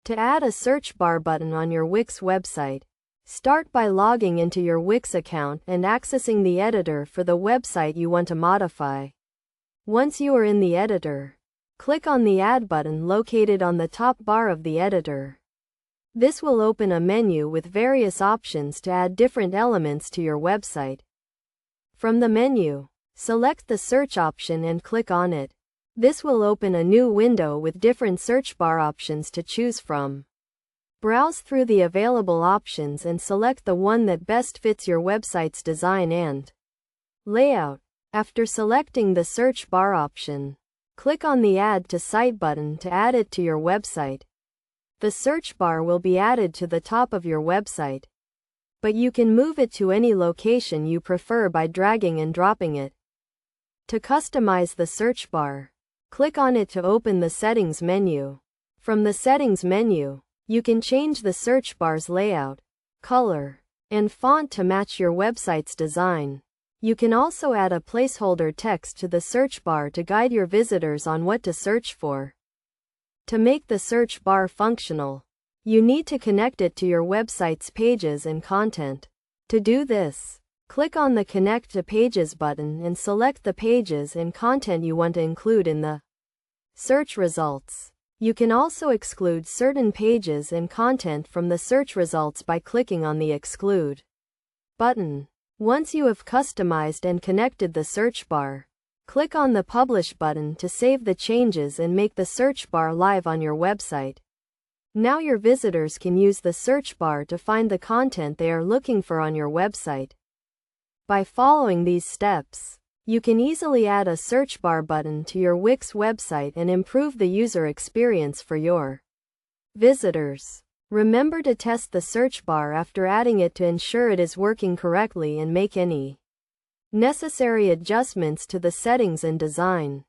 To add a search bar button on your Wix website, start by logging into your Wix account and accessing the editor for the website you want to modify. Once you are in the editor, click on the Add button located on the top bar of the editor. This will open a menu with various options to add different elements to your website. From the menu, select the search option and click on it. This will open a new window with different search bar options to choose from. Browse through the available options and select the one that best fits your website's design and layout. After selecting the search bar option, click on the Add to Site button to add it to your website. The search bar will be added to the top of your website, but you can move it to any location you prefer by dragging and dropping it. To customize the search bar, click on it to open the Settings menu. From the Settings menu, you can change the search bar's layout, color, and font to match your website's design. You can also add a placeholder text to the search bar to guide your visitors on what to search for. To make the search bar functional, you need to connect it to your website's pages and content. To do this, click on the Connect to Pages button and select the pages and content you want to include in the search results. You can also exclude certain pages and content from the search results by clicking on the Exclude button. Once you have customized and connected the search bar, click on the Publish button to save the changes and make the search bar live on your website. Now your visitors can use the search bar to find the content they are looking for on your website. By following these steps, you can easily add a search bar button to your Wix website and improve the user experience for your visitors. Remember to test the search bar after adding it to ensure it is working correctly and make any necessary adjustments to the settings and design.